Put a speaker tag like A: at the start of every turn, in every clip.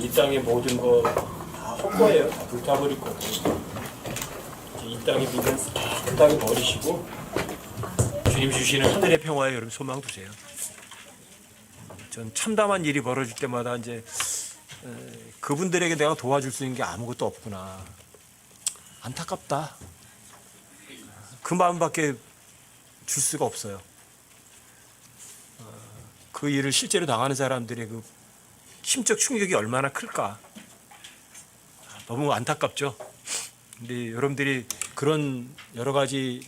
A: 이 땅의 모든 거 다 헛거예요. 다 불타버릴 거고. 이 땅의 믿음 깨끗하게 버리시고 주님 주시는 하늘의 평화에 여러분 소망 두세요. 전 참담한 일이 벌어질 때마다 이제 그분들에게 내가 도와줄 수 있는 게 아무것도 없구나. 안타깝다. 그 마음밖에 줄 수가 없어요. 그 일을 실제로 당하는 사람들의 그 심적 충격이 얼마나 클까. 너무 안타깝죠. 근데 여러분들이 그런 여러 가지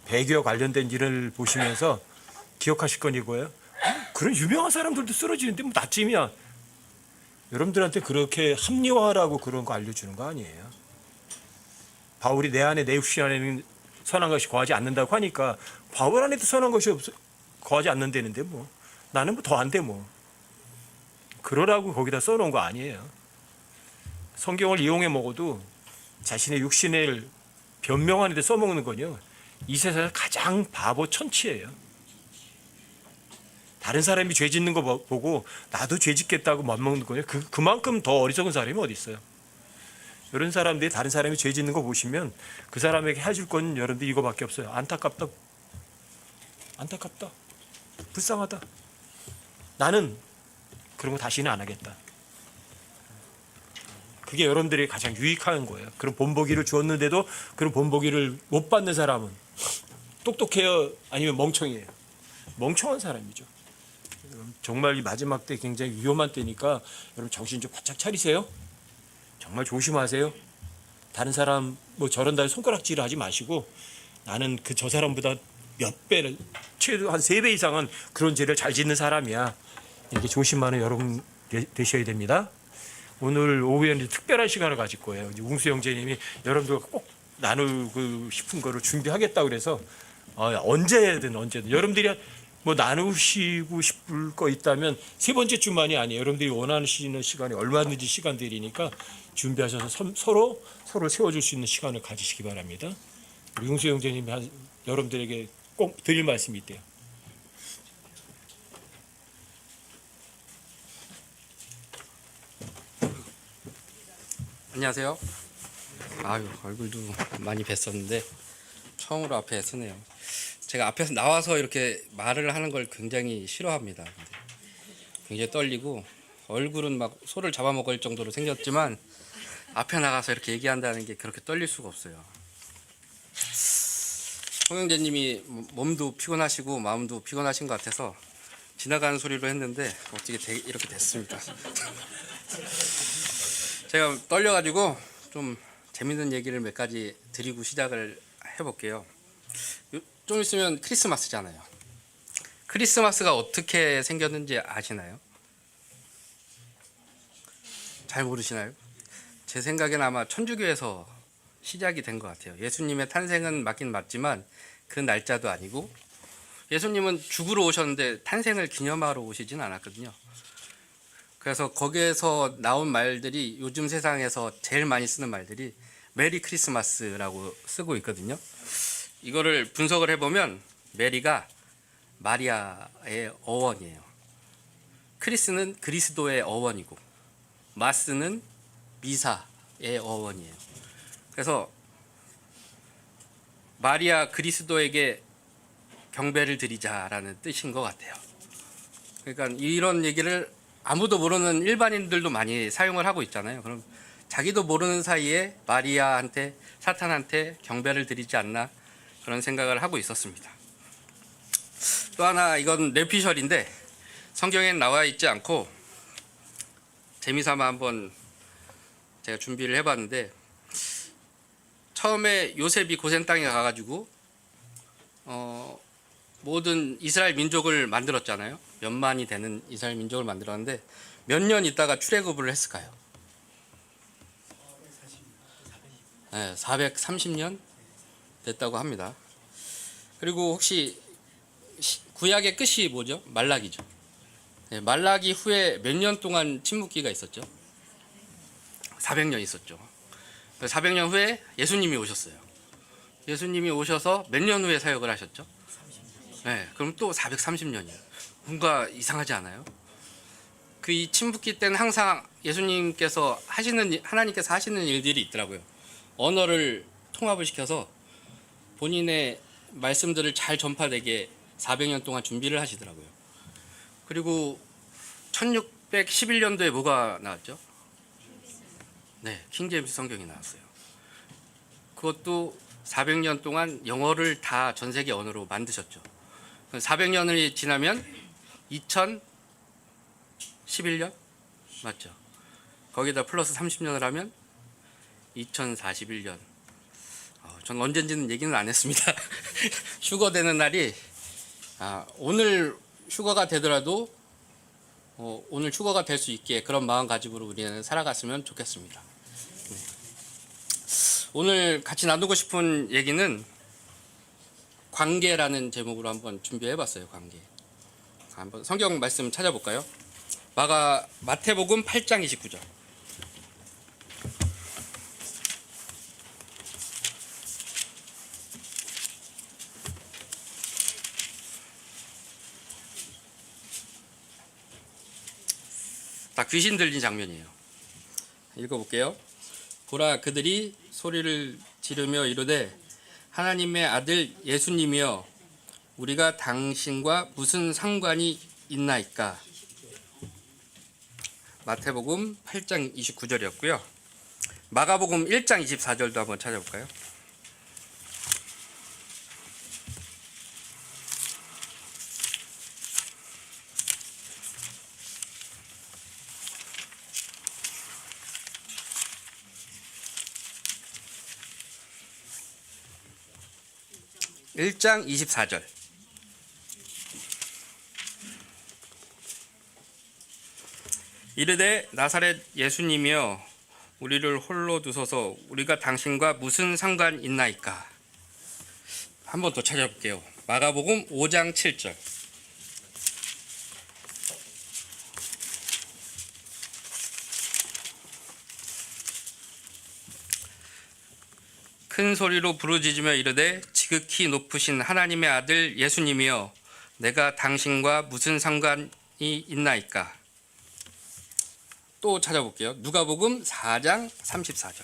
A: 배교와 관련된 일을 보시면서 기억하실 건 이거예요. 그런 유명한 사람들도 쓰러지는데 뭐 나쯤이야. 여러분들한테 그렇게 합리화하라고 그런 거 알려주는 거 아니에요. 바울이 내 안에 내 육신 안에는 선한 것이 거하지 않는다고 하니까 바울 안에도 선한 것이 거하지 않는다는데 뭐 나는 뭐 더 안 돼 뭐. 그러라고 거기다 써놓은 거 아니에요. 성경을 이용해 먹어도 자신의 육신을 변명하는 데 써먹는 건요. 이 세상에서 가장 바보 천치예요. 다른 사람이 죄 짓는 거 보고 나도 죄 짓겠다고 맘먹는 거예요. 그만큼 더 어리석은 사람이 어디 있어요. 이런 사람들이 다른 사람이 죄 짓는 거 보시면 그 사람에게 해줄 건 여러분들 이거밖에 없어요. 안타깝다. 안타깝다. 불쌍하다. 나는 그런 거 다시는 안 하겠다. 그게 여러분들이 가장 유익한 거예요. 그런 본보기를 주었는데도 그런 본보기를 못 받는 사람은 똑똑해요? 아니면 멍청해요? 멍청한 사람이죠. 정말 이 마지막 때 굉장히 위험한 때니까 여러분 정신 좀 바짝 차리세요. 정말 조심하세요. 다른 사람 뭐 저런다 손가락질을 하지 마시고 나는 저 사람보다 몇 배를 최소 한 3배 이상은 그런 죄를 잘 짓는 사람이야. 이렇게 조심하는 여러분 되셔야 됩니다. 오늘 오후에는 특별한 시간을 가질 거예요. 웅수 형제님이 여러분들과 꼭 나누고 싶은 거를 준비하겠다고 그래서 언제든 여러분들이 뭐 나누시고 싶을 거 있다면 세 번째 주만이 아니에요. 여러분들이 원하시는 시간이 얼마든지 시간들이니까 준비하셔서 서로를 세워줄 수 있는 시간을 가지시기 바랍니다. 우리 웅수 형제님이 여러분들에게 꼭 드릴 말씀이 있대요.
B: 안녕하세요. 아유, 얼굴도 많이 뵀었는데 처음으로 앞에 서네요. 제가 앞에서 나와서 이렇게 말을 하는 걸 굉장히 싫어합니다. 굉장히 떨리고 얼굴은 막 소를 잡아먹을 정도로 생겼지만 앞에 나가서 이렇게 얘기한다는 게 그렇게 떨릴 수가 없어요. 홍영재님이 몸도 피곤하시고 마음도 피곤하신 것 같아서 지나가는 소리로 했는데 어떻게 이렇게 됐습니다. 제가 떨려가지고 좀 재밌는 얘기를 몇 가지 드리고 시작을 해볼게요. 좀 있으면 크리스마스잖아요. 크리스마스가 어떻게 생겼는지 아시나요? 잘 모르시나요? 제 생각에는 아마 천주교에서 시작이 된 것 같아요. 예수님의 탄생은 맞긴 맞지만 그 날짜도 아니고 예수님은 죽으러 오셨는데 탄생을 기념하러 오시진 않았거든요. 그래서 거기에서 나온 말들이 요즘 세상에서 제일 많이 쓰는 말들이 메리 크리스마스라고 쓰고 있거든요. 이거를 분석을 해보면 메리가 마리아의 어원이에요. 크리스는 그리스도의 어원이고 마스는 미사의 어원이에요. 그래서 마리아 그리스도에게 경배를 드리자라는 뜻인 것 같아요. 그러니까 이런 얘기를 아무도 모르는 일반인들도 많이 사용을 하고 있잖아요. 그럼 자기도 모르는 사이에 마리아한테 사탄한테 경배를 드리지 않나 그런 생각을 하고 있었습니다. 또 하나 이건 뇌피셜인데 성경엔 나와 있지 않고 재미삼아 한번 제가 준비를 해봤는데 처음에 요셉이 고센 땅에 가가지고 모든 이스라엘 민족을 만들었잖아요. 몇만이 되는 이스라엘 민족을 만들었는데 몇 년 있다가 출애굽을 했을까요? 430년 됐다고 합니다. 그리고 혹시 구약의 끝이 뭐죠? 말라기죠. 말라기 후에 몇 년 동안 침묵기가 있었죠? 400년 있었죠. 400년 후에 예수님이 오셨어요. 예수님이 오셔서 몇 년 후에 사역을 하셨죠? 그럼 또 430년이에요. 뭔가 이상하지 않아요? 그 이 침묵기 때는 항상 예수님께서 하나님께서 하시는 일들이 있더라고요. 언어를 통합을 시켜서 본인의 말씀들을 잘 전파되게 400년 동안 준비를 하시더라고요. 그리고 1611년도에 뭐가 나왔죠? 네, 킹제임스 성경이 나왔어요. 그것도 400년 동안 영어를 다 전 세계 언어로 만드셨죠. 400년이 지나면 2011년 맞죠? 거기다 플러스 30년을 하면 2041년. 전 언젠지는 얘기는 안 했습니다. 휴거 되는 날이 오늘 휴거가 되더라도 오늘 휴거가 될 수 있게 그런 마음가짐으로 우리는 살아갔으면 좋겠습니다. 오늘 같이 나누고 싶은 얘기는 관계라는 제목으로 한번 준비해봤어요. 관계. 한번 성경 말씀 찾아볼까요? 마태복음 8장 29절. 다 귀신 들린 장면이에요. 읽어볼게요. 보라, 그들이 소리를 지르며 이르되 하나님의 아들 예수님이여 우리가 당신과 무슨 상관이 있나이까. 마태복음 8장 29절이었고요. 마가복음 1장 24절도 한번 찾아볼까요? (1장 24절) 이르되 나사렛 예수님이여 우리를 홀로 두소서 우리가 당신과 무슨 상관 있나이까. 한 번 더 찾아볼게요. 마가복음 5장 7절. 큰 소리로 부르짖으며 이르되 지극히 높으신 하나님의 아들 예수님이여 내가 당신과 무슨 상관이 있나이까. 또 찾아볼게요. 누가복음 4장 34절.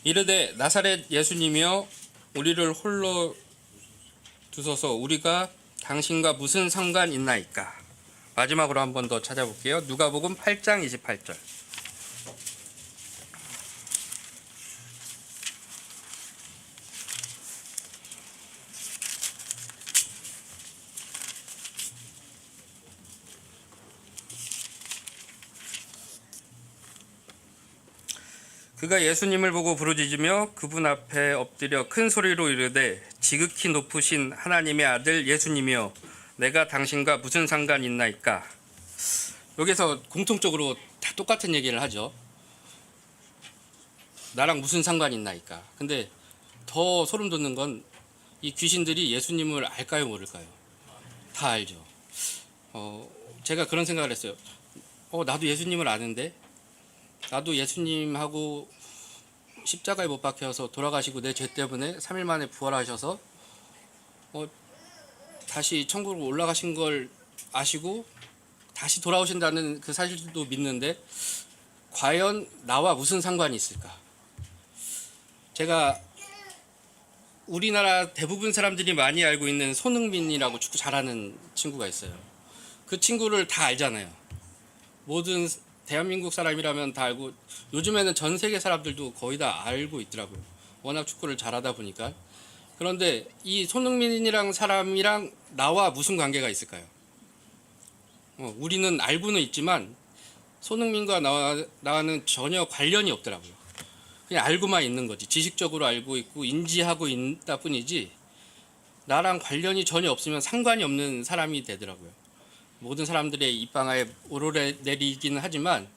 B: 이르되 나사렛 예수님이여 우리를 홀로 두소서 우리가 당신과 무슨 상관 있나이까. 마지막으로 한 번 더 찾아볼게요. 누가복음 8장 28절. 그가 예수님을 보고 부르짖으며 그분 앞에 엎드려 큰 소리로 이르되 지극히 높으신 하나님의 아들 예수님이여 내가 당신과 무슨 상관 있나이까. 여기서 공통적으로 다 똑같은 얘기를 하죠. 나랑 무슨 상관 있나이까. 근데 더 소름 돋는 건 이 귀신들이 예수님을 알까요 모를까요? 다 알죠. 제가 그런 생각을 했어요. 나도 예수님을 아는데 나도 예수님하고 십자가에 못 박혀서 돌아가시고 내 죄 때문에 3일 만에 부활하셔서 다시 천국으로 올라가신 걸 아시고 다시 돌아오신다는 그 사실도 믿는데 과연 나와 무슨 상관이 있을까? 제가 우리나라 대부분 사람들이 많이 알고 있는 손흥민이라고 축구 잘하는 친구가 있어요. 그 친구를 다 알잖아요. 모든 대한민국 사람이라면 다 알고 요즘에는 전 세계 사람들도 거의 다 알고 있더라고요. 워낙 축구를 잘하다 보니까. 그런데 이 손흥민이랑 사람이랑 나와 무슨 관계가 있을까요? 우리는 알고는 있지만 손흥민과 나와는 전혀 관련이 없더라고요. 그냥 알고만 있는 거지. 지식적으로 알고 있고 인지하고 있다 뿐이지 나랑 관련이 전혀 없으면 상관이 없는 사람이 되더라고요. 모든 사람들의 입방아에 오르내리기는 하지만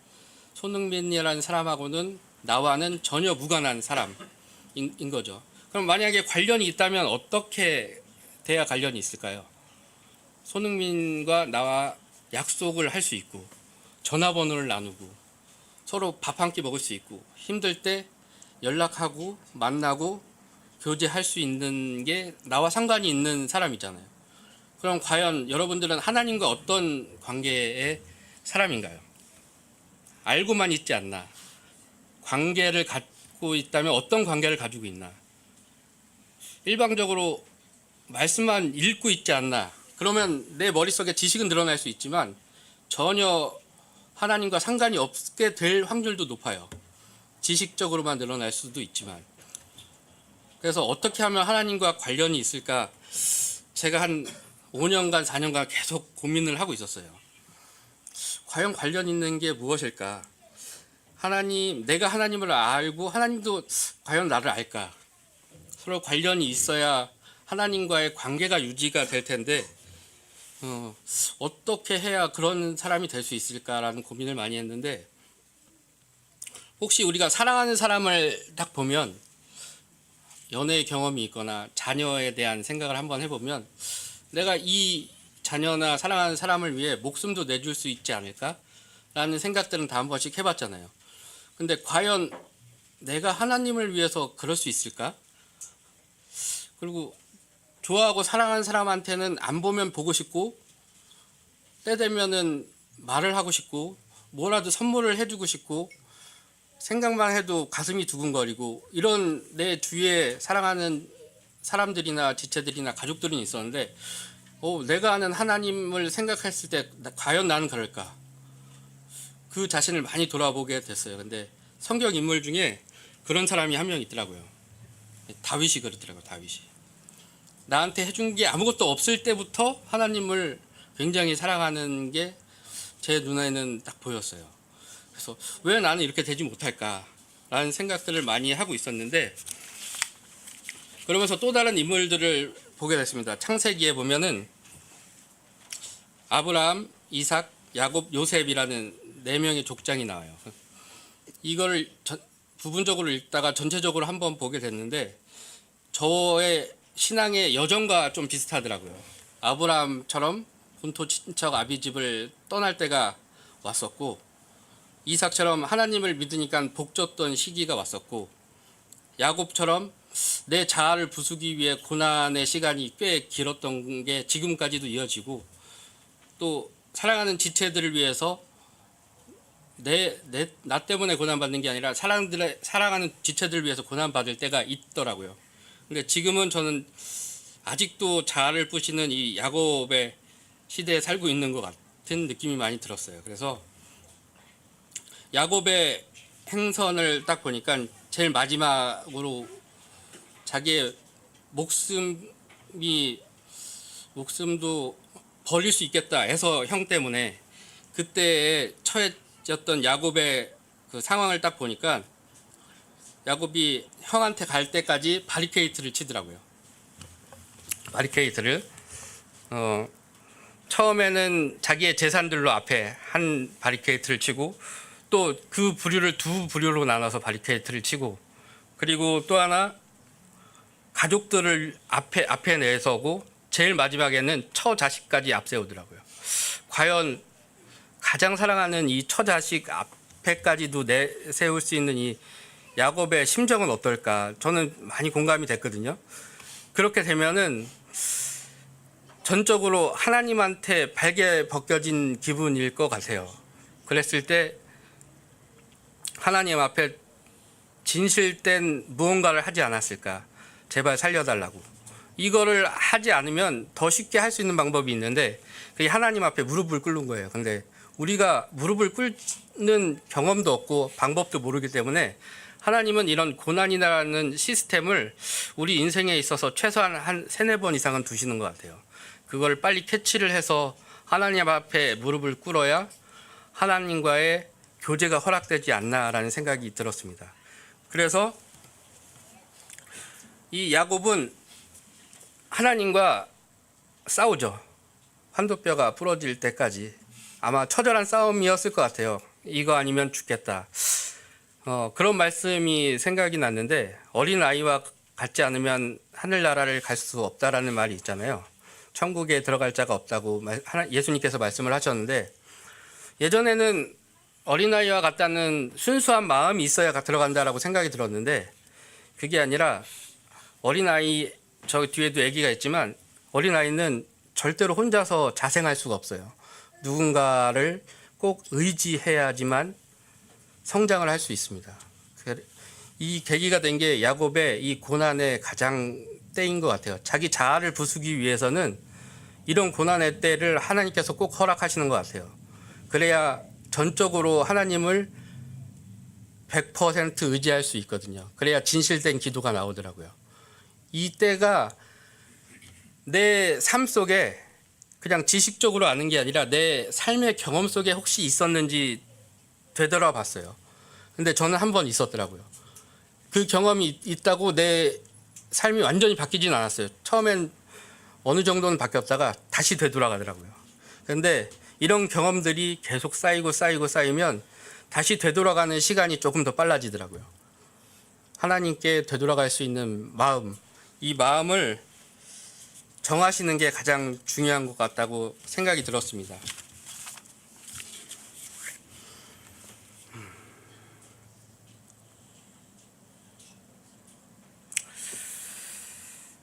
B: 손흥민이라는 사람하고는 나와는 전혀 무관한 사람인 거죠. 그럼 만약에 관련이 있다면 어떻게 돼야 관련이 있을까요? 손흥민과 나와 약속을 할 수 있고 전화번호를 나누고 서로 밥 한 끼 먹을 수 있고 힘들 때 연락하고 만나고 교제할 수 있는 게 나와 상관이 있는 사람이잖아요. 그럼 과연 여러분들은 하나님과 어떤 관계의 사람인가요? 알고만 있지 않나? 관계를 갖고 있다면 어떤 관계를 가지고 있나? 일방적으로 말씀만 읽고 있지 않나? 그러면 내 머릿속에 지식은 늘어날 수 있지만 전혀 하나님과 상관이 없게 될 확률도 높아요. 지식적으로만 늘어날 수도 있지만. 그래서 어떻게 하면 하나님과 관련이 있을까? 제가 한 5년간, 4년간 계속 고민을 하고 있었어요. 과연 관련 있는 게 무엇일까? 하나님, 내가 하나님을 알고 하나님도 과연 나를 알까? 서로 관련이 있어야 하나님과의 관계가 유지가 될 텐데 어떻게 해야 그런 사람이 될 수 있을까라는 고민을 많이 했는데, 혹시 우리가 사랑하는 사람을 딱 보면 연애 경험이 있거나 자녀에 대한 생각을 한번 해보면 내가 이 자녀나 사랑하는 사람을 위해 목숨도 내줄 수 있지 않을까라는 생각들은 다 한 번씩 해봤잖아요. 근데 과연 내가 하나님을 위해서 그럴 수 있을까? 그리고 좋아하고 사랑하는 사람한테는 안 보면 보고 싶고 때 되면은 말을 하고 싶고 뭐라도 선물을 해주고 싶고 생각만 해도 가슴이 두근거리고 이런 내 주위에 사랑하는 사람들이나 지체들이나 가족들이 있었는데 내가 아는 하나님을 생각했을 때 과연 나는 그럴까? 그 자신을 많이 돌아보게 됐어요. 근데 성경 인물 중에 그런 사람이 한 명 있더라고요. 다윗이 그러더라고요. 다윗이. 나한테 해준 게 아무것도 없을 때부터 하나님을 굉장히 사랑하는 게 제 눈에는 딱 보였어요. 그래서 왜 나는 이렇게 되지 못할까라는 생각들을 많이 하고 있었는데, 그러면서 또 다른 인물들을 보게 됐습니다. 창세기에 보면은 아브라함, 이삭, 야곱, 요셉이라는 4명의 족장이 나와요. 이걸 부분적으로 읽다가 전체적으로 한번 보게 됐는데 저의 신앙의 여정과 좀 비슷하더라고요. 아브라함처럼 본토 친척 아비집을 떠날 때가 왔었고, 이삭처럼 하나님을 믿으니까 복 줬던 시기가 왔었고, 야곱처럼 내 자아를 부수기 위해 고난의 시간이 꽤 길었던 게 지금까지도 이어지고, 또 사랑하는 지체들을 위해서 나 때문에 고난받는 게 아니라 사랑하는 지체들을 위해서 고난받을 때가 있더라고요. 근데 지금은 저는 아직도 자아를 부시는 이 야곱의 시대에 살고 있는 것 같은 느낌이 많이 들었어요. 그래서 야곱의 행선을 딱 보니까 제일 마지막으로 자기의 목숨도 버릴 수 있겠다 해서 형 때문에 그때에 처해졌던 야곱의 그 상황을 딱 보니까 야곱이 형한테 갈 때까지 바리케이트를 치더라고요. 바리케이트를 처음에는 자기의 재산들로 앞에 한 바리케이트를 치고, 또 그 부류를 2부류로 나눠서 바리케이트를 치고, 그리고 또 하나 가족들을 앞에 내서고, 제일 마지막에는 처자식까지 앞세우더라고요. 과연 가장 사랑하는 이 처자식 앞에까지도 내세울 수 있는 이 야곱의 심정은 어떨까? 저는 많이 공감이 됐거든요. 그렇게 되면은 전적으로 하나님한테 발개 벗겨진 기분일 것 같아요. 그랬을 때 하나님 앞에 진실된 무언가를 하지 않았을까? 제발 살려달라고. 이거를 하지 않으면 더 쉽게 할 수 있는 방법이 있는데 그게 하나님 앞에 무릎을 꿇는 거예요. 근데 우리가 무릎을 꿇는 경험도 없고 방법도 모르기 때문에 하나님은 이런 고난이라는 시스템을 우리 인생에 있어서 최소한 한 3-4번 이상은 두시는 것 같아요. 그걸 빨리 캐치를 해서 하나님 앞에 무릎을 꿇어야 하나님과의 교제가 허락되지 않나라는 생각이 들었습니다. 그래서 이 야곱은 하나님과 싸우죠. 환도뼈가 부러질 때까지. 아마 처절한 싸움이었을 것 같아요. 이거 아니면 죽겠다. 그런 말씀이 생각이 났는데, 어린 아이와 같지 않으면 하늘나라를 갈 수 없다라는 말이 있잖아요. 천국에 들어갈 자가 없다고 예수님께서 말씀을 하셨는데, 예전에는 어린아이와 같다는 순수한 마음이 있어야 들어간다라고 생각이 들었는데 그게 아니라 어린아이 저 뒤에도 아기가 있지만 어린아이는 절대로 혼자서 자생할 수가 없어요. 누군가를 꼭 의지해야지만 성장을 할 수 있습니다. 이 계기가 된 게 야곱의 이 고난의 가장 때인 것 같아요. 자기 자아를 부수기 위해서는 이런 고난의 때를 하나님께서 꼭 허락하시는 것 같아요. 그래야 전적으로 하나님을 100% 의지할 수 있거든요. 그래야 진실된 기도가 나오더라고요. 이 때가 내 삶 속에 그냥 지식적으로 아는 게 아니라 내 삶의 경험 속에 혹시 있었는지 되돌아 봤어요. 근데 저는 한 번 있었더라고요. 그 경험이 있다고 내 삶이 완전히 바뀌진 않았어요. 처음엔 어느 정도는 바뀌었다가 다시 되돌아가더라고요. 근데 이런 경험들이 계속 쌓이면 다시 되돌아가는 시간이 조금 더 빨라지더라고요. 하나님께 되돌아갈 수 있는 마음, 이 마음을 정하시는 게 가장 중요한 것 같다고 생각이 들었습니다.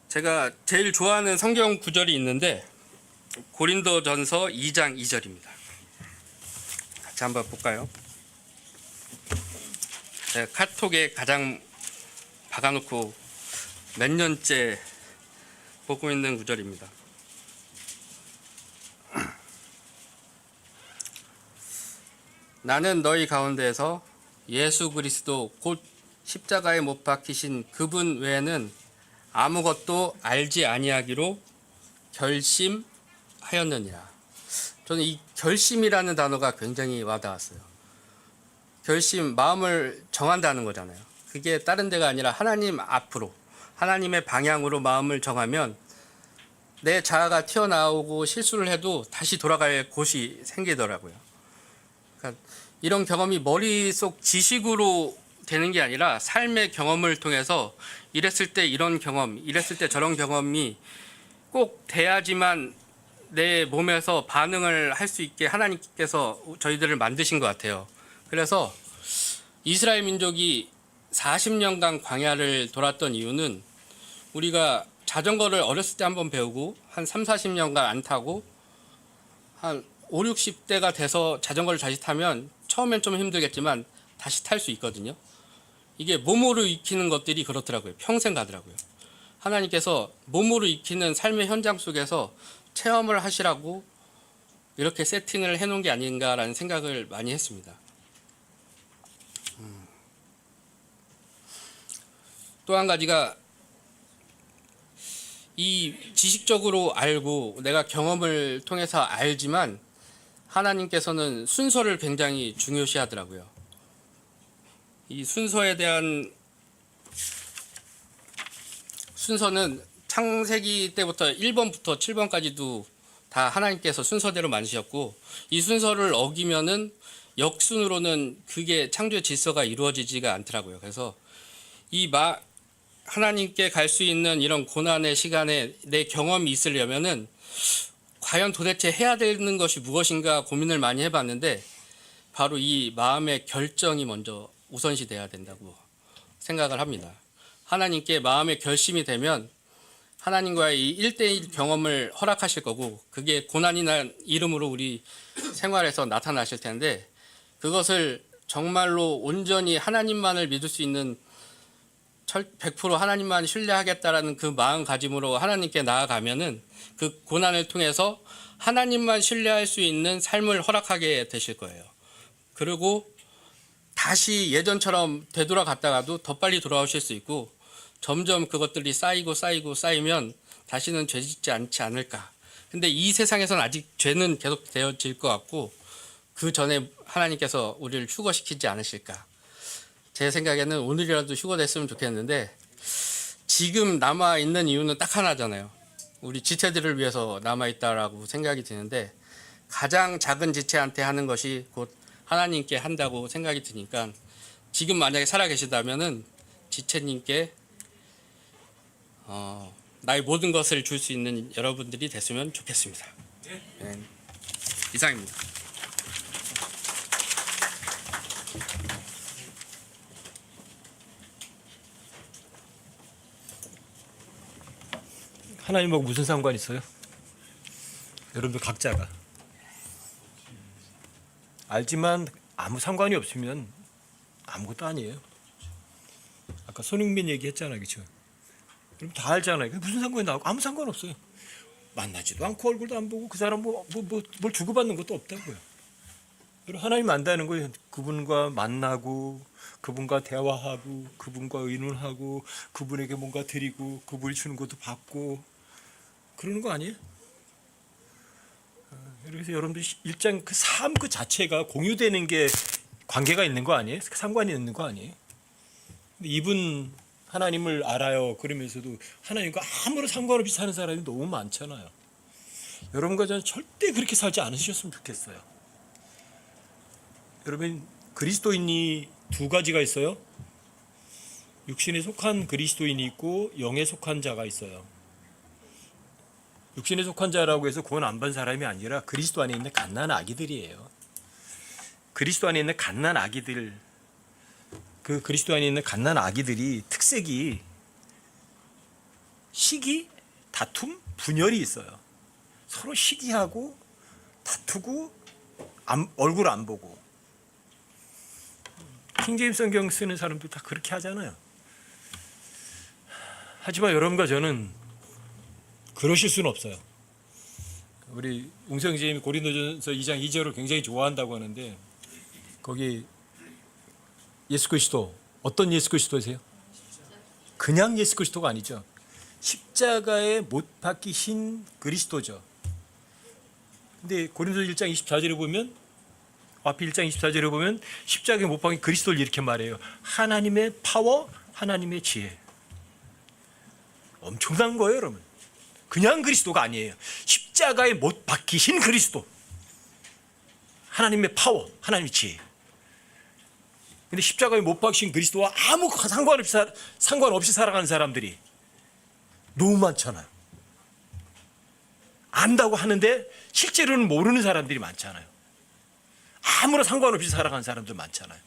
B: 제가 제일 좋아하는 성경 구절이 있는데 고린도전서 2장 2절입니다. 같이 한번 볼까요? 제가 카톡에 가장 박아놓고 몇 년째 보고 있는 구절입니다. 나는 너희 가운데에서 예수 그리스도 곧 십자가에 못 박히신 그분 외에는 아무것도 알지 아니하기로 결심하였느니라. 저는 이 결심이라는 단어가 굉장히 와닿았어요. 결심, 마음을 정한다는 거잖아요. 그게 다른 데가 아니라 하나님 앞으로, 하나님의 방향으로 마음을 정하면 내 자아가 튀어나오고 실수를 해도 다시 돌아갈 곳이 생기더라고요. 그러니까 이런 경험이 머릿속 지식으로 되는 게 아니라 삶의 경험을 통해서 이랬을 때 이런 경험, 이랬을 때 저런 경험이 꼭 돼야지만 내 몸에서 반응을 할 수 있게 하나님께서 저희들을 만드신 것 같아요. 그래서 이스라엘 민족이 40년간 광야를 돌았던 이유는 우리가 자전거를 어렸을 때 한번 배우고 한 3, 40년간 안 타고 한 5, 60대가 돼서 자전거를 다시 타면 처음엔 좀 힘들겠지만 다시 탈 수 있거든요. 이게 몸으로 익히는 것들이 그렇더라고요. 평생 가더라고요. 하나님께서 몸으로 익히는 삶의 현장 속에서 체험을 하시라고 이렇게 세팅을 해놓은 게 아닌가라는 생각을 많이 했습니다. 또 한 가지가 이 지식적으로 알고 내가 경험을 통해서 알지만 하나님께서는 순서를 굉장히 중요시 하더라고요. 이 순서에 대한 순서는 창세기 때부터 1번부터 7번까지도 다 하나님께서 순서대로 만드셨고 이 순서를 어기면은 역순으로는 그게 창조의 질서가 이루어지지가 않더라고요. 그래서 하나님께 갈 수 있는 이런 고난의 시간에 내 경험이 있으려면은 과연 도대체 해야 되는 것이 무엇인가 고민을 많이 해봤는데 바로 이 마음의 결정이 먼저 우선시 돼야 된다고 생각을 합니다. 하나님께 마음의 결심이 되면 하나님과의 이 1대1 경험을 허락하실 거고 그게 고난이라는 이름으로 우리 생활에서 나타나실 텐데 그것을 정말로 온전히 하나님만을 믿을 수 있는 100% 하나님만 신뢰하겠다라는 그 마음가짐으로 하나님께 나아가면은 그 고난을 통해서 하나님만 신뢰할 수 있는 삶을 허락하게 되실 거예요. 그리고 다시 예전처럼 되돌아갔다가도 더 빨리 돌아오실 수 있고 점점 그것들이 쌓이면 다시는 죄 짓지 않지 않을까. 근데 이 세상에서는 아직 죄는 계속 되어질 것 같고 그 전에 하나님께서 우리를 휴거시키지 않으실까. 제 생각에는 오늘이라도 휴거됐으면 좋겠는데 지금 남아있는 이유는 딱 하나잖아요. 우리 지체들을 위해서 남아있다라고 생각이 드는데 가장 작은 지체한테 하는 것이 곧 하나님께 한다고 생각이 드니까 지금 만약에 살아계시다면은 지체님께 나의 모든 것을 줄 수 있는 여러분들이 됐으면 좋겠습니다. 네. 이상입니다.
A: 하나님하고 무슨 상관 있어요? 여러분들 각자가 알지만 아무 상관이 없으면 아무것도 아니에요. 아까 손흥민 얘기했잖아요, 그렇죠? 여러분 다 알잖아요. 무슨 상관이 나고 아무 상관 없어요. 만나지도 않고 얼굴도 안 보고 그 사람 뭘 주고받는 것도 없다고요. 여러분 하나님 안다는 거예요. 그분과 만나고 그분과 대화하고 그분과 의논하고 그분에게 뭔가 드리고 그분이 주는 것도 받고 그러는 거 아니에요? 그래서 여러분들 일장 그 삶 그 자체가 공유되는 게 관계가 있는 거 아니에요? 상관이 있는 거 아니에요? 근데 이분 하나님을 알아요. 그러면서도 하나님과 아무런 상관없이 사는 사람이 너무 많잖아요. 여러분과 저는 절대 그렇게 살지 않으셨으면 좋겠어요. 여러분 그리스도인이 두 가지가 있어요. 육신에 속한 그리스도인이 있고 영에 속한 자가 있어요. 육신에 속한 자라고 해서 구원 안 받은 사람이 아니라 그리스도 안에 있는 갓난 아기들이에요. 그리스도 안에 있는 갓난 아기들, 그 그리스도 안에 있는 갓난 아기들이 특색이 시기, 다툼, 분열이 있어요. 서로 시기하고 다투고 얼굴 안 보고. 킹제임스 성경 쓰는 사람들 다 그렇게 하잖아요. 하지만 여러분과 저는 그러실 수는 없어요. 우리 웅성재님이 고린도전서 2장 2절을 굉장히 좋아한다고 하는데 거기 예수 그리스도 어떤 예수 그리스도세요? 그냥 예수 그리스도가 아니죠. 십자가에 못 박히신 그리스도죠. 근데 고린도서 1장 24절에 보면 앞에 1장 24절에 보면 십자가에 못 박힌 그리스도를 이렇게 말해요. 하나님의 파워, 하나님의 지혜. 엄청난 거예요, 여러분. 그냥 그리스도가 아니에요. 십자가에 못 박히신 그리스도. 하나님의 파워, 하나님의 지혜. 근데 십자가에 못 박히신 그리스도와 아무 상관없이 살아가는 사람들이 너무 많잖아요. 안다고 하는데 실제로는 모르는 사람들이 많잖아요. 아무런 상관없이 살아가는 사람들 많잖아요.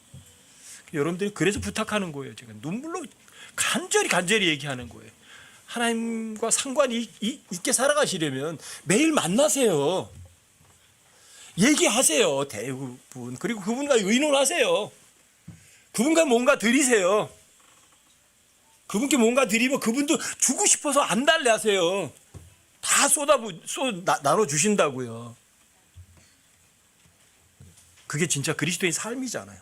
A: 여러분들이 그래서 부탁하는 거예요. 제가 눈물로 간절히 얘기하는 거예요. 하나님과 상관이 있게 살아가시려면 매일 만나세요. 얘기하세요. 대부분. 그리고 그분과 의논하세요. 그분과 뭔가 드리세요. 그분께 뭔가 드리면 그분도 주고 싶어서 안 달래 하세요. 다 나눠주신다고요. 그게 진짜 그리스도인 삶이잖아요.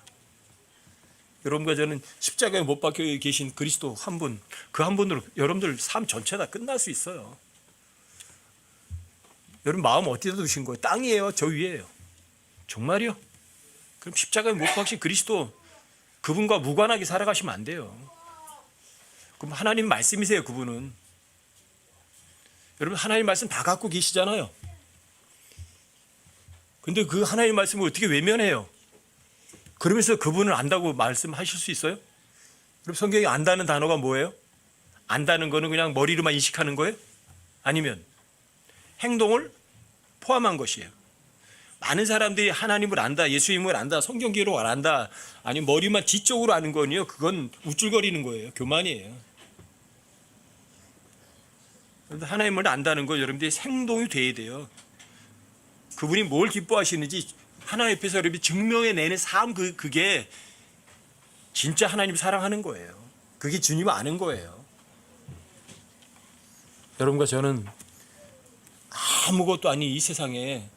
A: 여러분과 저는 십자가에 못 박혀 계신 그리스도 한 분, 그 한 분으로 여러분들 삶 전체 다 끝날 수 있어요. 여러분 마음 어디다 두신 거예요? 땅이에요? 저 위에요? 정말이요? 그럼 십자가에 못 박힌 그리스도 그분과 무관하게 살아가시면 안 돼요. 그럼 하나님 말씀이세요, 그분은. 여러분 하나님 말씀 다 갖고 계시잖아요. 근데 그 하나님 말씀을 어떻게 외면해요? 그러면서 그분을 안다고 말씀하실 수 있어요? 그럼 성경에 안다는 단어가 뭐예요? 안다는 거는 그냥 머리로만 인식하는 거예요? 아니면 행동을 포함한 것이에요. 많은 사람들이 하나님을 안다, 예수님을 안다, 성경 기록을 안다, 아니면 머리만 뒤쪽으로 아는 거는요, 그건 우쭐거리는 거예요. 교만이에요. 그런데 하나님을 안다는 거 여러분들이 행동이 돼야 돼요. 그분이 뭘 기뻐하시는지 하나님 앞에서 여러분이 증명해내는 삶, 그게 진짜 하나님 사랑하는 거예요. 그게 주님을 아는 거예요. 여러분과 저는 아무것도 아닌 이 세상에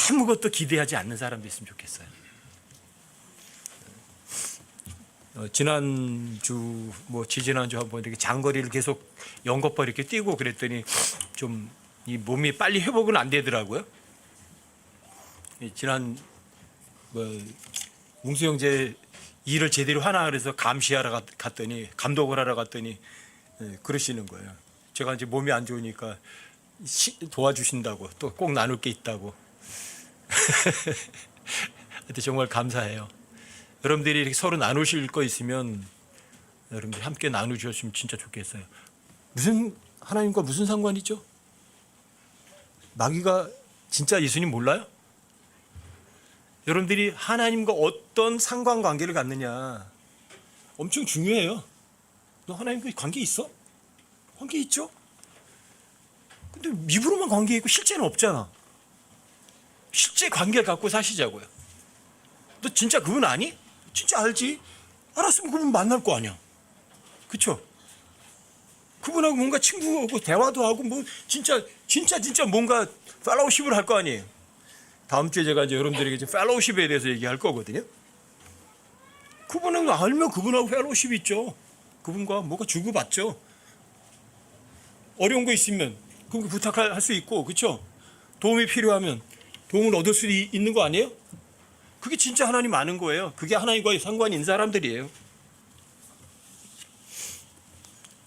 A: 아무것도 기대하지 않는 사람도 있으면 좋겠어요. 지난주 지지난주 한번 이렇게 장거리를 계속 연거푸 이렇게 뛰고 그랬더니 좀 이 몸이 빨리 회복은 안 되더라고요. 지난 웅수 형제 일을 제대로 하나 그래서 감시하러 갔더니 감독을 하러 갔더니 그러시는 거예요. 제가 이제 몸이 안 좋으니까 도와주신다고 또 꼭 나눌 게 있다고. 하여튼 정말 감사해요. 여러분들이 이렇게 서로 나누실 거 있으면 여러분들이 함께 나누셨으면 진짜 좋겠어요. 하나님과 무슨 상관이죠? 마귀가 진짜 예수님 몰라요? 여러분들이 하나님과 어떤 상관관계를 갖느냐 엄청 중요해요. 너 하나님과 관계 있어? 관계 있죠? 근데 입으로만 관계 있고 실제는 없잖아. 실제 관계 갖고 사시자고요. 너 진짜 그분 아니? 진짜 알지? 알았으면 그분 만날 거 아니야. 그쵸? 그분하고 뭔가 친구하고 대화도 하고 뭐 진짜 뭔가 팔로우십을 할 거 아니에요. 다음 주에 제가 이제 여러분들에게 이제 팔로우십에 대해서 얘기할 거거든요. 그분은 알면 그분하고 팔로우십이 있죠. 그분과 뭐가 주고받죠. 어려운 거 있으면 그분 부탁할 수 있고, 그렇죠? 도움이 필요하면 도움을 얻을 수 있는 거 아니에요? 그게 진짜 하나님 아는 거예요. 그게 하나님과의 상관이 있는 사람들이에요.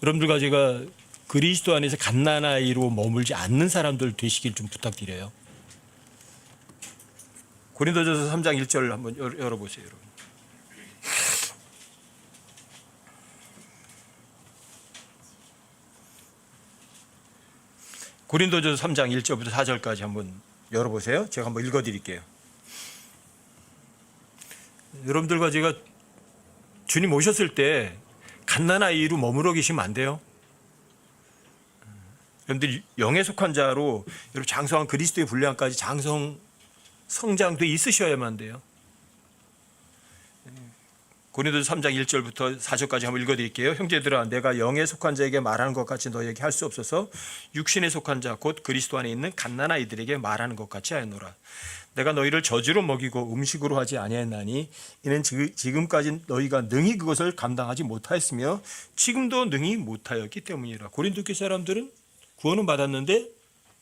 A: 여러분들과 제가 그리스도 안에서 갓난아이로 머물지 않는 사람들 되시길 좀 부탁드려요. 고린도전서 3장 1절 한번 열어보세요, 여러분. 고린도전서 3장 1절부터 4절까지 한번 열어보세요. 제가 한번 읽어드릴게요. 여러분들과 제가 주님 오셨을 때 갓난아이로 머물러 계시면 안 돼요. 여러분들 영에 속한 자로 여러분 장성한 그리스도의 분량까지 성장돼 있으셔야만 돼요. 고린도서 3장 1절부터 4절까지 한번 읽어드릴게요. 형제들아, 내가 영에 속한 자에게 말하는 것 같이 너에게 할 수 없어서 육신에 속한 자 곧 그리스도 안에 있는 갓난아이들에게 말하는 것 같이 하였노라. 내가 너희를 저주로 먹이고 음식으로 하지 아니하였나니 이는 지금까지 너희가 능히 그것을 감당하지 못하였으며 지금도 능히 못하였기 때문이라. 고린도 교회 사람들은 구원은 받았는데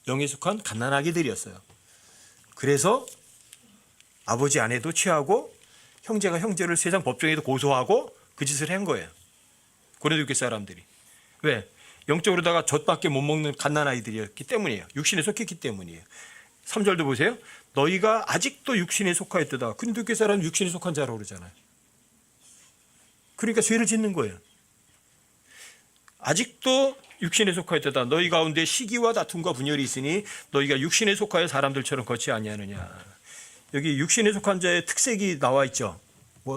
A: 영에 속한 갓난아기들이었어요. 그래서 아버지 아내도 취하고 형제가 형제를 세상 법정에도 고소하고 그 짓을 한 거예요. 고린도 교회 사람들이. 왜? 영적으로다가 젖밖에 못 먹는 갓난아이들이었기 때문이에요. 육신에 속했기 때문이에요. 3절도 보세요. 너희가 아직도 육신에 속하였도다. 고린도 교회 사람은 육신에 속한 자라고 그러잖아요. 그러니까 죄를 짓는 거예요. 아직도 육신에 속하였도다. 너희 가운데 시기와 다툼과 분열이 있으니 너희가 육신에 속하여 사람들처럼 걷지 아니하느냐. 여기 육신에 속한 자의 특색이 나와 있죠.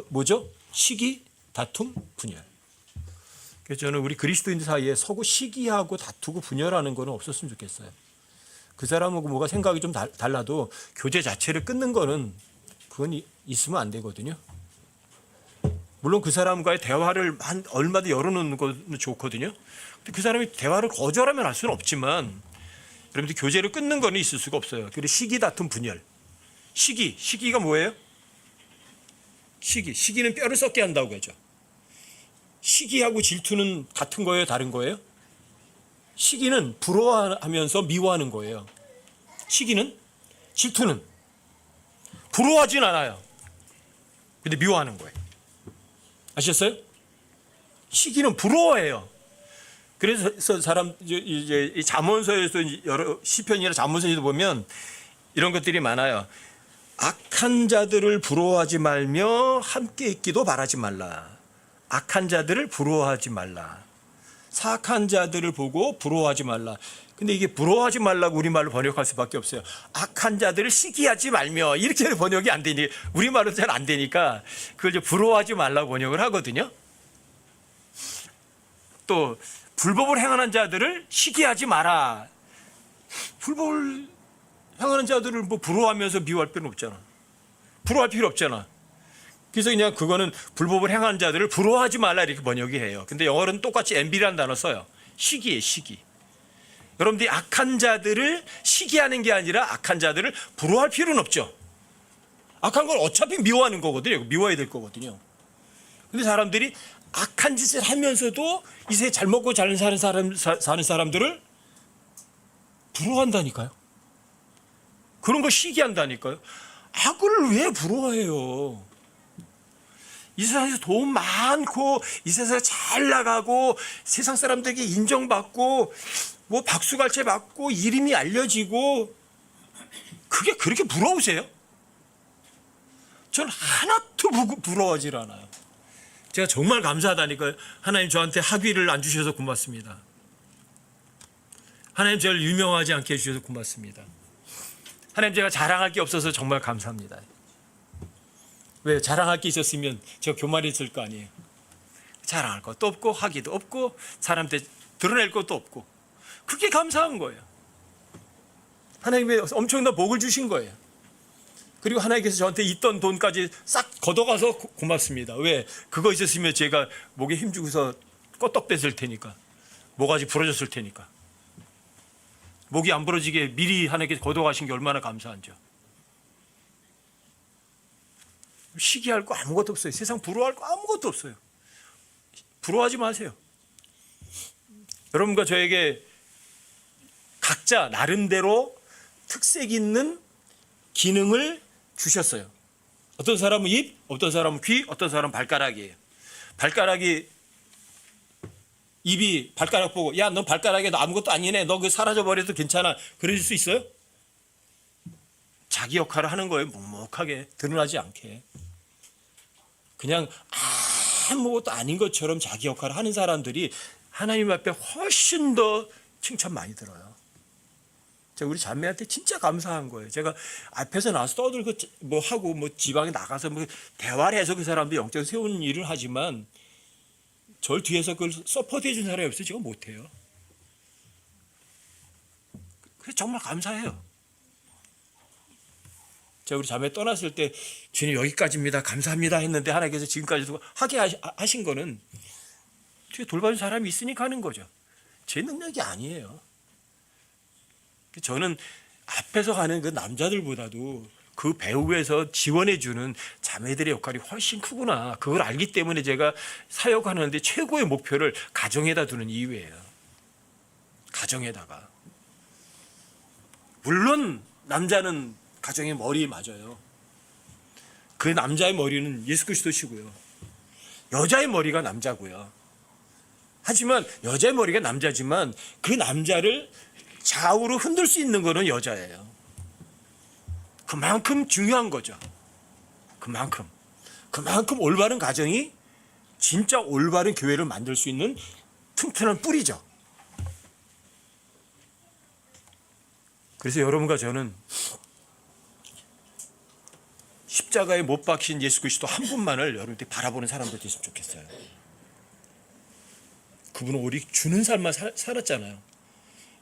A: 뭐죠? 시기, 다툼, 분열. 그래서 저는 우리 그리스도인 사이에 서로 시기하고 다투고 분열하는 거는 없었으면 좋겠어요. 그 사람하고 뭐가 생각이 좀 달라도 교제 자체를 끊는 거는 그건 있으면 안 되거든요. 물론 그 사람과의 대화를 얼마든 열어놓는 건 좋거든요. 근데 그 사람이 대화를 거절하면 할 수는 없지만 여러분들 교제를 끊는 거는 있을 수가 없어요. 그리고 시기, 다툼, 분열. 시기가 뭐예요? 시기는 뼈를 썩게 한다고 하죠. 시기하고 질투는 같은 거예요? 다른 거예요? 시기는 부러워하면서 미워하는 거예요. 시기는, 질투는 부러워하진 않아요. 근데 미워하는 거예요. 아셨어요? 시기는 부러워해요. 그래서 이제 잠언서에서 여러 시편이나 잠언서에도 보면 이런 것들이 많아요. 악한 자들을 부러워하지 말며 함께 있기도 바라지 말라. 악한 자들을 부러워하지 말라. 사악한 자들을 보고 부러워하지 말라. 근데 이게 부러워하지 말라고 우리말로 번역할 수밖에 없어요. 악한 자들을 시기하지 말며 이렇게 번역이 안 되니 우리말로 잘 안 되니까 그걸 이제 부러워하지 말라고 번역을 하거든요. 또 불법을 행하는 자들을 시기하지 마라. 불법을 행하는 자들을 뭐 부러워하면서 미워할 필요는 없잖아. 부러워할 필요 없잖아. 그래서 그냥 그거는 불법을 행하는 자들을 부러워하지 말라 이렇게 번역이 해요. 근데 영어로는 똑같이 envy라는 단어 써요. 시기예요, 시기. 여러분들이 악한 자들을 시기하는 게 아니라 악한 자들을 부러워할 필요는 없죠. 악한 건 어차피 미워하는 거거든요. 미워야 될 거거든요. 근데 사람들이 악한 짓을 하면서도 이 세상에 잘 먹고 잘 사는 사람들을 부러워한다니까요. 그런 거 시기한다니까요. 악을 왜 부러워해요? 이 세상에서 돈 많고 이 세상에 잘 나가고 세상 사람들에게 인정받고 뭐 박수갈채 받고 이름이 알려지고 그게 그렇게 부러우세요? 전 하나도 부러워하지 않아요. 제가 정말 감사하다니까요. 하나님 저한테 학위를 안 주셔서 고맙습니다. 하나님 저를 유명하지 않게 해주셔서 고맙습니다. 하나님 제가 자랑할 게 없어서 정말 감사합니다. 왜? 자랑할 게 있었으면 제가 교만했을 거 아니에요. 자랑할 것도 없고 학위도 없고 사람한테 드러낼 것도 없고 그게 감사한 거예요. 하나님의 엄청난 복을 주신 거예요. 그리고 하나님께서 저한테 있던 돈까지 싹 걷어가서 고맙습니다. 왜? 그거 있었으면 제가 목에 힘주고서 껐떡댔을 테니까, 모가지 부러졌을 테니까. 목이 안 부러지게 미리 하나님께서 걷어가신 게 얼마나 감사한지요. 시기할 거 아무것도 없어요. 세상 부러워할 거 아무것도 없어요. 부러워하지 마세요. 여러분과 저에게 각자 나름대로 특색 있는 기능을 주셨어요. 어떤 사람은 입, 어떤 사람은 귀, 어떤 사람은 발가락이에요. 발가락이, 입이 발가락 보고 야, 너 발가락에 너 아무것도 아니네, 너 그 사라져버려도 괜찮아, 그럴 수 있어요? 자기 역할을 하는 거예요. 묵묵하게, 드러나지 않게. 그냥 아무것도 아닌 것처럼 자기 역할을 하는 사람들이 하나님 앞에 훨씬 더 칭찬 많이 들어요. 제가 우리 자매한테 진짜 감사한 거예요. 제가 앞에서 나와서 떠들고 뭐 하고 뭐 지방에 나가서 뭐 대화를 해서 그 사람도 영적으로 세우는 일을 하지만 절 뒤에서 그걸 서포트해 준 사람이 없어요. 제가 못해요. 그래서 정말 감사해요. 제가 우리 자매 떠났을 때 주님 여기까지입니다, 감사합니다 했는데 하나님께서 지금까지도 하게 하신 거는 뒤에 돌봐준 사람이 있으니까 하는 거죠. 제 능력이 아니에요. 저는 앞에서 가는 그 남자들보다도 그 배후에서 지원해주는 자매들의 역할이 훨씬 크구나, 그걸 알기 때문에 제가 사역하는데 최고의 목표를 가정에다 두는 이유예요. 가정에다가. 물론 남자는 가정의 머리 맞아요. 그 남자의 머리는 예수 그리스도시고요, 여자의 머리가 남자고요. 하지만 여자의 머리가 남자지만 그 남자를 좌우로 흔들 수 있는 거는 여자예요. 그만큼 중요한 거죠. 그만큼 올바른 가정이 진짜 올바른 교회를 만들 수 있는 튼튼한 뿌리죠. 그래서 여러분과 저는 십자가에 못 박힌 예수 그리스도 한 분만을 여러분들이 바라보는 사람들 됐으면 좋겠어요. 그분은 오직 주는 삶만 살았잖아요.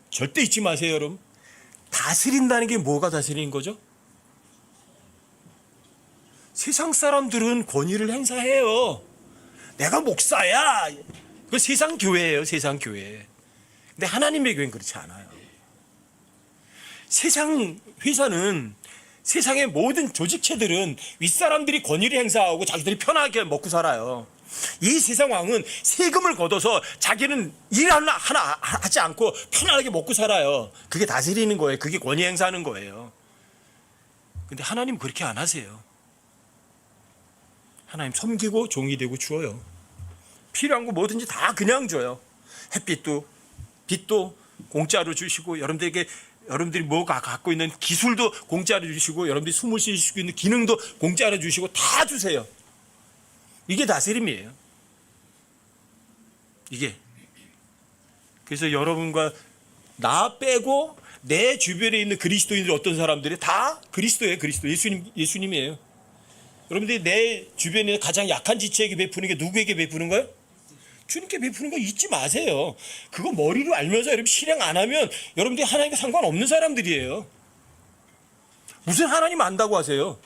A: 절대 잊지 마세요, 여러분. 다스린다는 게 뭐가 다스리는 거죠? 세상 사람들은 권위를 행사해요. 내가 목사야. 그 세상 교회예요, 세상 교회. 근데 하나님의 교회는 그렇지 않아요. 세상 회사는, 세상의 모든 조직체들은 윗사람들이 권위를 행사하고 자기들이 편하게 먹고 살아요. 이 세상 왕은 세금을 걷어서 자기는 일 하나 하지 않고 편안하게 먹고 살아요. 그게 다스리는 거예요. 그게 권위 행사하는 거예요. 근데 하나님 그렇게 안 하세요. 하나님 섬기고 종이 되고 주어요. 필요한 거 뭐든지 다 그냥 줘요. 햇빛도 빛도 공짜로 주시고, 여러분들이 뭐가 갖고 있는 기술도 공짜로 주시고, 여러분들이 숨을 쉴 수 있는 기능도 공짜로 주시고 다 주세요. 이게 다스림이에요. 이게. 그래서 여러분과 나 빼고 내 주변에 있는 그리스도인들, 어떤 사람들이 다 그리스도예요. 그리스도. 예수님이에요. 여러분들이 내 주변에 가장 약한 지체에게 베푸는 게 누구에게 베푸는 거예요? 주님께 베푸는 거 잊지 마세요. 그거 머리로 알면서 여러분 실행 안 하면 여러분들이 하나님과 상관없는 사람들이에요. 무슨 하나님 안다고 하세요?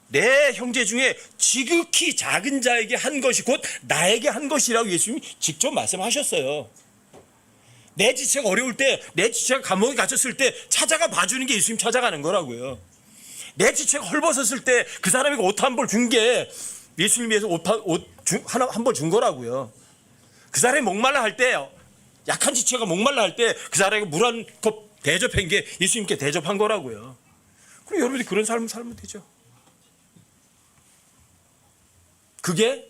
A: 내 형제 중에 지극히 작은 자에게 한 것이 곧 나에게 한 것이라고 예수님이 직접 말씀하셨어요. 내 지체가 어려울 때, 내 지체가 감옥에 갇혔을 때 찾아가 봐주는 게 예수님 찾아가는 거라고요. 내 지체가 헐벗었을 때 그 사람에게 옷 한 벌 준 게 예수님 위해서 한 벌 준 거라고요. 그 사람이 목말라 할 때, 약한 지체가 목말라 할 때 그 사람에게 물 한 컵 대접한 게 예수님께 대접한 거라고요. 그럼 여러분들이 그런 삶을 살면 되죠. 그게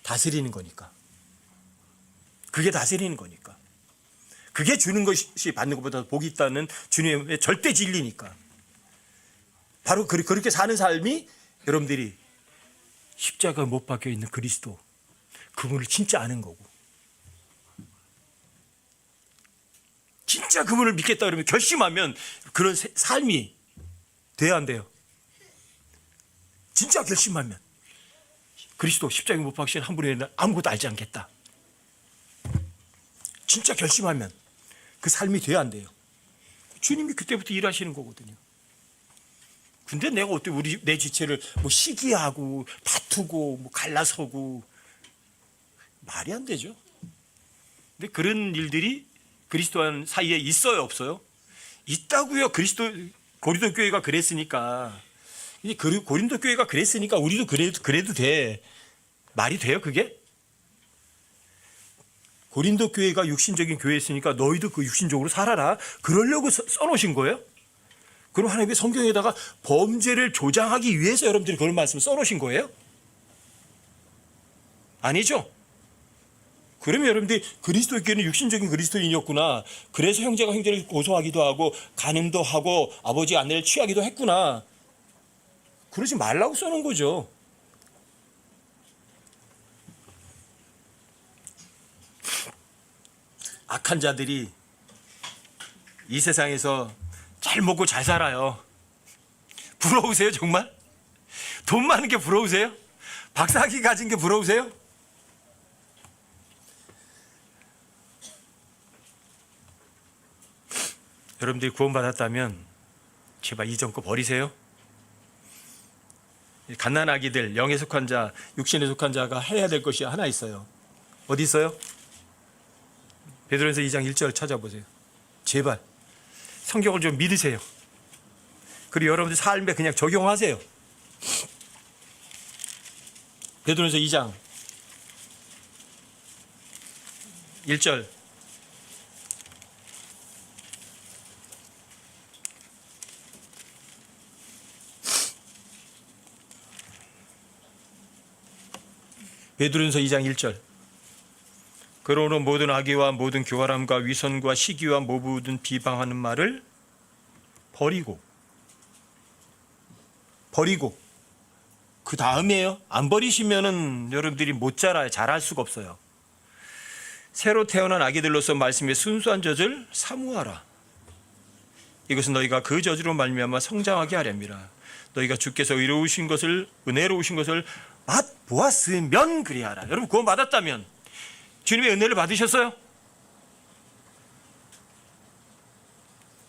A: 다스리는 거니까. 그게 다스리는 거니까. 그게 주는 것이 받는 것보다 복이 있다는 주님의 절대 진리니까. 바로 그렇게 사는 삶이 여러분들이 십자가에 못 박혀 있는 그리스도, 그분을 진짜 아는 거고, 진짜 그분을 믿겠다 그러면 결심하면 그런 삶이 돼야 안 돼요. 진짜 결심하면 그리스도 십자가에 못 박히신 한 분이 아무것도 알지 않겠다. 진짜 결심하면 그 삶이 돼야 안 돼요. 주님이 그때부터 일하시는 거거든요. 근데 내가 어떻게 내 지체를 뭐 시기하고 다투고 뭐 갈라서고 말이 안 되죠. 근데 그런 일들이 그리스도인 사이에 있어요, 없어요? 있다고요. 고린도 교회가 그랬으니까. 이제 고린도 교회가 그랬으니까 우리도 그래도 돼. 말이 돼요, 그게? 고린도 교회가 육신적인 교회였으니까 너희도 그 육신적으로 살아라. 그러려고 써놓으신 거예요? 그럼 하나님의 성경에다가 범죄를 조장하기 위해서 여러분들이 그런 말씀을 써놓으신 거예요? 아니죠? 그러면 여러분들이 그리스도께는 육신적인 그리스도인이었구나. 그래서 형제가 형제를 고소하기도 하고 간음도 하고 아버지 아내를 취하기도 했구나. 그러지 말라고 써놓은 거죠. 악한 자들이 이 세상에서 잘 먹고 잘 살아요. 부러우세요, 정말? 돈 많은 게 부러우세요? 박사학위 가진 게 부러우세요? 여러분들이 구원받았다면 제발 이전 거 버리세요. 갓난아기들, 영에 속한 자, 육신에 속한 자가 해야 될 것이 하나 있어요. 어디 있어요? 베드로전서 2장 1절 찾아보세요. 제발 성경을 좀 믿으세요. 그리고 여러분들 삶에 그냥 적용하세요. 베드로전서 2장 1절 베드로전서 2장 1절 그러므로 모든 악의와 모든 교활함과 위선과 시기와 모든 비방하는 말을 버리고 그 다음이에요. 안 버리시면은 여러분들이 못 자라요. 잘할 수가 없어요. 새로 태어난 아기들로서 말씀의 순수한 젖을 사모하라. 이것은 너희가 그 젖으로 말미암아 성장하게 하렵니다. 너희가 주께서 의로우신 것을 은혜로우신 것을 맛보았으면 그리하라. 여러분 구원 받았다면 주님의 은혜를 받으셨어요?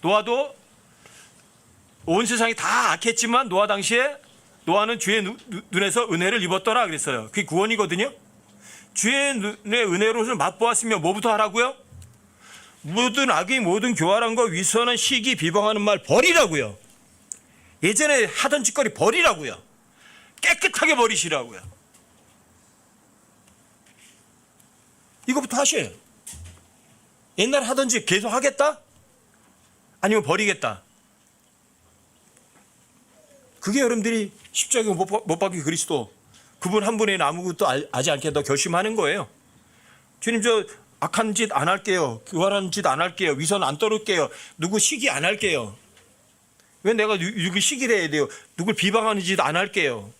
A: 노아도 온 세상이 다 악했지만 노아 당시에 노아는 주의 눈에서 은혜를 입었더라 그랬어요. 그게 구원이거든요. 주의 눈의 은혜로를 맛보았으면 뭐부터 하라고요? 모든 악의 모든 교활함과 위선한 시기 비방하는 말 버리라고요. 예전에 하던 짓거리 버리라고요. 깨끗하게 버리시라고요. 이거부터 하셔요. 옛날에 하던 짓 계속 하겠다? 아니면 버리겠다? 그게 여러분들이 십자가에 못 박힌 그리스도 그분 한 분에는 아무것도 하지 않겠다 결심하는 거예요. 주님 저 악한 짓 안 할게요. 교활한 짓 안 할게요. 위선 안 떨을게요. 누구 시기 안 할게요. 왜 내가 누구 시기를 해야 돼요? 누굴 비방하는 짓 안 할게요.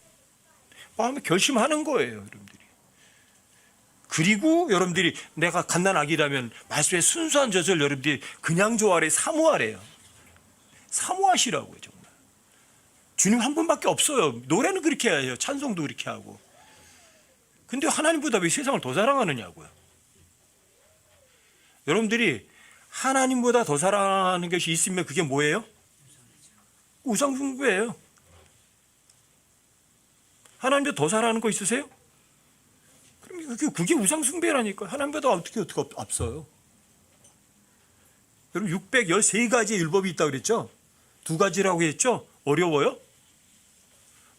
A: 마음에 결심하는 거예요. 여러분들이. 그리고 여러분들이 내가 갓난아기라면 말씀의 순수한 젖을 여러분들이 그냥 좋아하래 사모하래요. 사모하시라고요. 정말. 주님 한 분밖에 없어요. 노래는 그렇게 해요. 찬송도 그렇게 하고. 근데 하나님보다 왜 세상을 더 사랑하느냐고요. 여러분들이 하나님보다 더 사랑하는 것이 있으면 그게 뭐예요? 우상숭배예요. 하나님보다 더 사랑하는 거 있으세요? 그럼 그게 우상숭배라니까. 하나님보다 어떻게 앞서요? 여러분 613가지의 율법이 있다고 그랬죠? 2가지라고 했죠? 어려워요?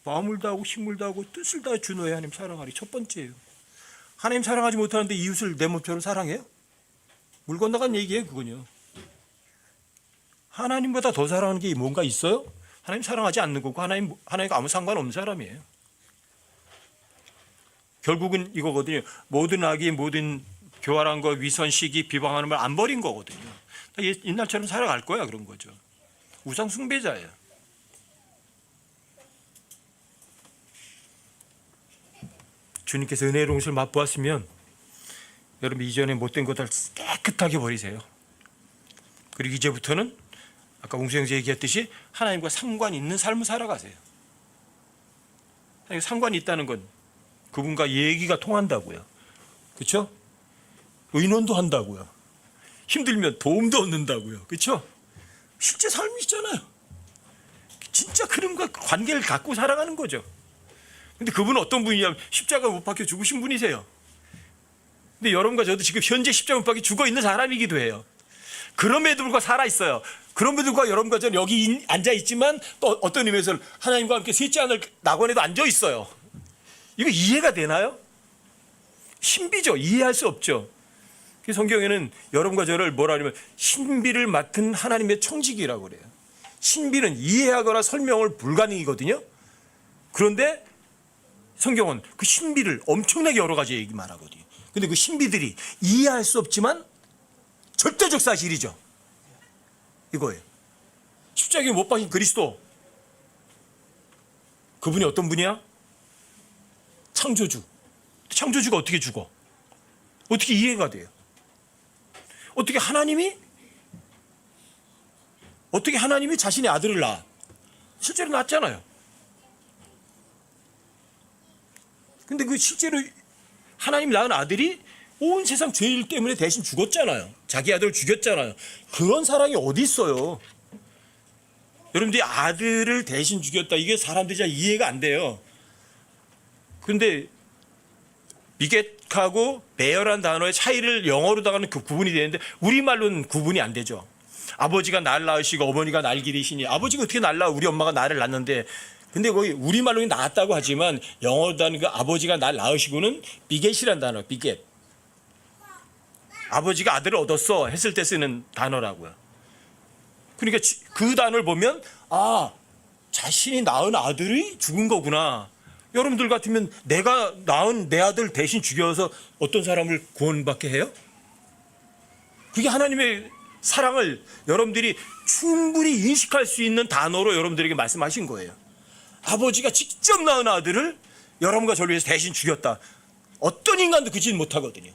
A: 마음을 다하고 힘을 다하고 뜻을 다해 주 너의 하나님 사랑하리. 첫 번째예요. 하나님 사랑하지 못하는데 이웃을 내 몸처럼 사랑해요? 물 건너간 얘기예요. 그건요. 하나님보다 더 사랑하는 게 뭔가 있어요? 하나님 사랑하지 않는 거고 하나님과 아무 상관없는 사람이에요. 결국은 이거거든요. 모든 악이 모든 교활한 거 위선 시기 비방하는 말 안 버린 거거든요. 옛날처럼 살아갈 거야 그런 거죠. 우상 숭배자예요. 주님께서 은혜로운 것을 맛보았으면 여러분 이전에 못된 것들 깨끗하게 버리세요. 그리고 이제부터는 아까 웅수 형제 얘기했듯이 하나님과 상관 있는 삶을 살아가세요. 상관이 있다는 건 그분과 얘기가 통한다고요. 그렇죠? 의논도 한다고요. 힘들면 도움도 얻는다고요. 그렇죠? 실제 삶이잖아요. 진짜 그림과 관계를 갖고 살아가는 거죠. 근데 그분은 어떤 분이냐면 십자가 못 박혀 죽으신 분이세요. 근데 여러분과 저도 지금 현재 십자가 못 박혀 죽어 있는 사람이기도 해요. 그럼에도 불구하고 살아 있어요. 그럼에도 불구하고 여러분과 저는 여기 앉아 있지만 또 어떤 의미에서는 하나님과 함께 셋째 하늘 낙원에도 앉아 있어요. 이거 이해가 되나요? 신비죠. 이해할 수 없죠. 성경에는 여러분과 저를 뭐라 하냐면 신비를 맡은 하나님의 청지기라고 그래요. 신비는 이해하거나 설명을 불가능이거든요. 그런데 성경은 그 신비를 엄청나게 여러 가지 얘기 말하거든요. 근데 그 신비들이 이해할 수 없지만 절대적 사실이죠. 이거예요. 십자가에 못 박힌 그리스도. 그분이 어떤 분이야? 창조주. 창조주가 어떻게 죽어? 어떻게 이해가 돼요? 어떻게 하나님이 자신의 아들을 낳아? 실제로 낳았잖아요. 근데 그 실제로 하나님 낳은 아들이 온 세상 죄일 때문에 대신 죽었잖아요. 자기 아들을 죽였잖아요. 그런 사랑이 어디 있어요? 여러분들이 아들을 대신 죽였다. 이게 사람들이 잘 이해가 안 돼요. 근데 비겟하고 bear란 단어의 차이를 영어로 하면 그 구분이 되는데 우리말로는 구분이 안 되죠. 아버지가 날 낳으시고 어머니가 날 기르시니 아버지가 어떻게 날 낳아? 우리 엄마가 나를 낳는데 근데 거기 우리말로는 낳았다고 하지만 영어로 하는 그 아버지가 날 낳으시고는 비겟이란 단어, 비겟. 아버지가 아들을 얻었어 했을 때 쓰는 단어라고요. 그러니까 그 단어를 보면 아 자신이 낳은 아들이 죽은 거구나. 여러분들 같으면 내가 낳은 내 아들 대신 죽여서 어떤 사람을 구원받게 해요? 그게 하나님의 사랑을 여러분들이 충분히 인식할 수 있는 단어로 여러분들에게 말씀하신 거예요. 아버지가 직접 낳은 아들을 여러분과 저를 위해서 대신 죽였다. 어떤 인간도 그 짓 못하거든요.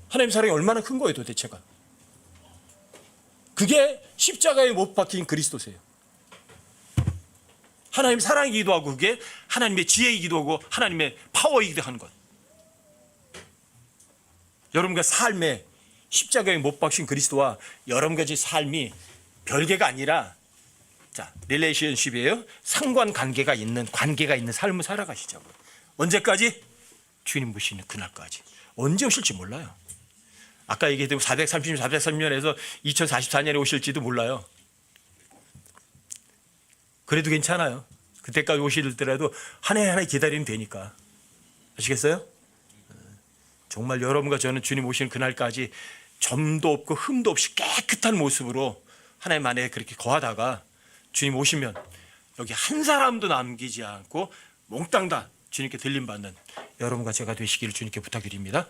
A: 하나님 사랑이 얼마나 큰 거예요 도대체가. 그게 십자가에 못 박힌 그리스도세요. 하나님 사랑이기도 하고 그게 하나님의 지혜이기도 하고 하나님의 파워이기도 한 것. 여러분과 삶에 십자가에 못 박힌 그리스도와 여러분과 제 삶이 별개가 아니라 자 릴레이션십이에요. 상관관계가 있는 삶을 살아가시자고요. 언제까지? 주님 보시는 그날까지. 언제 오실지 몰라요. 아까 얘기했던 430년에서 2044년에 오실지도 몰라요. 그래도 괜찮아요. 그때까지 오시더라도 한 해 한 해 기다리면 되니까. 아시겠어요? 정말 여러분과 저는 주님 오시는 그날까지 점도 없고 흠도 없이 깨끗한 모습으로 하나님 안에 그렇게 거하다가 주님 오시면 여기 한 사람도 남기지 않고 몽땅 다 주님께 들림받는 여러분과 제가 되시기를 주님께 부탁드립니다.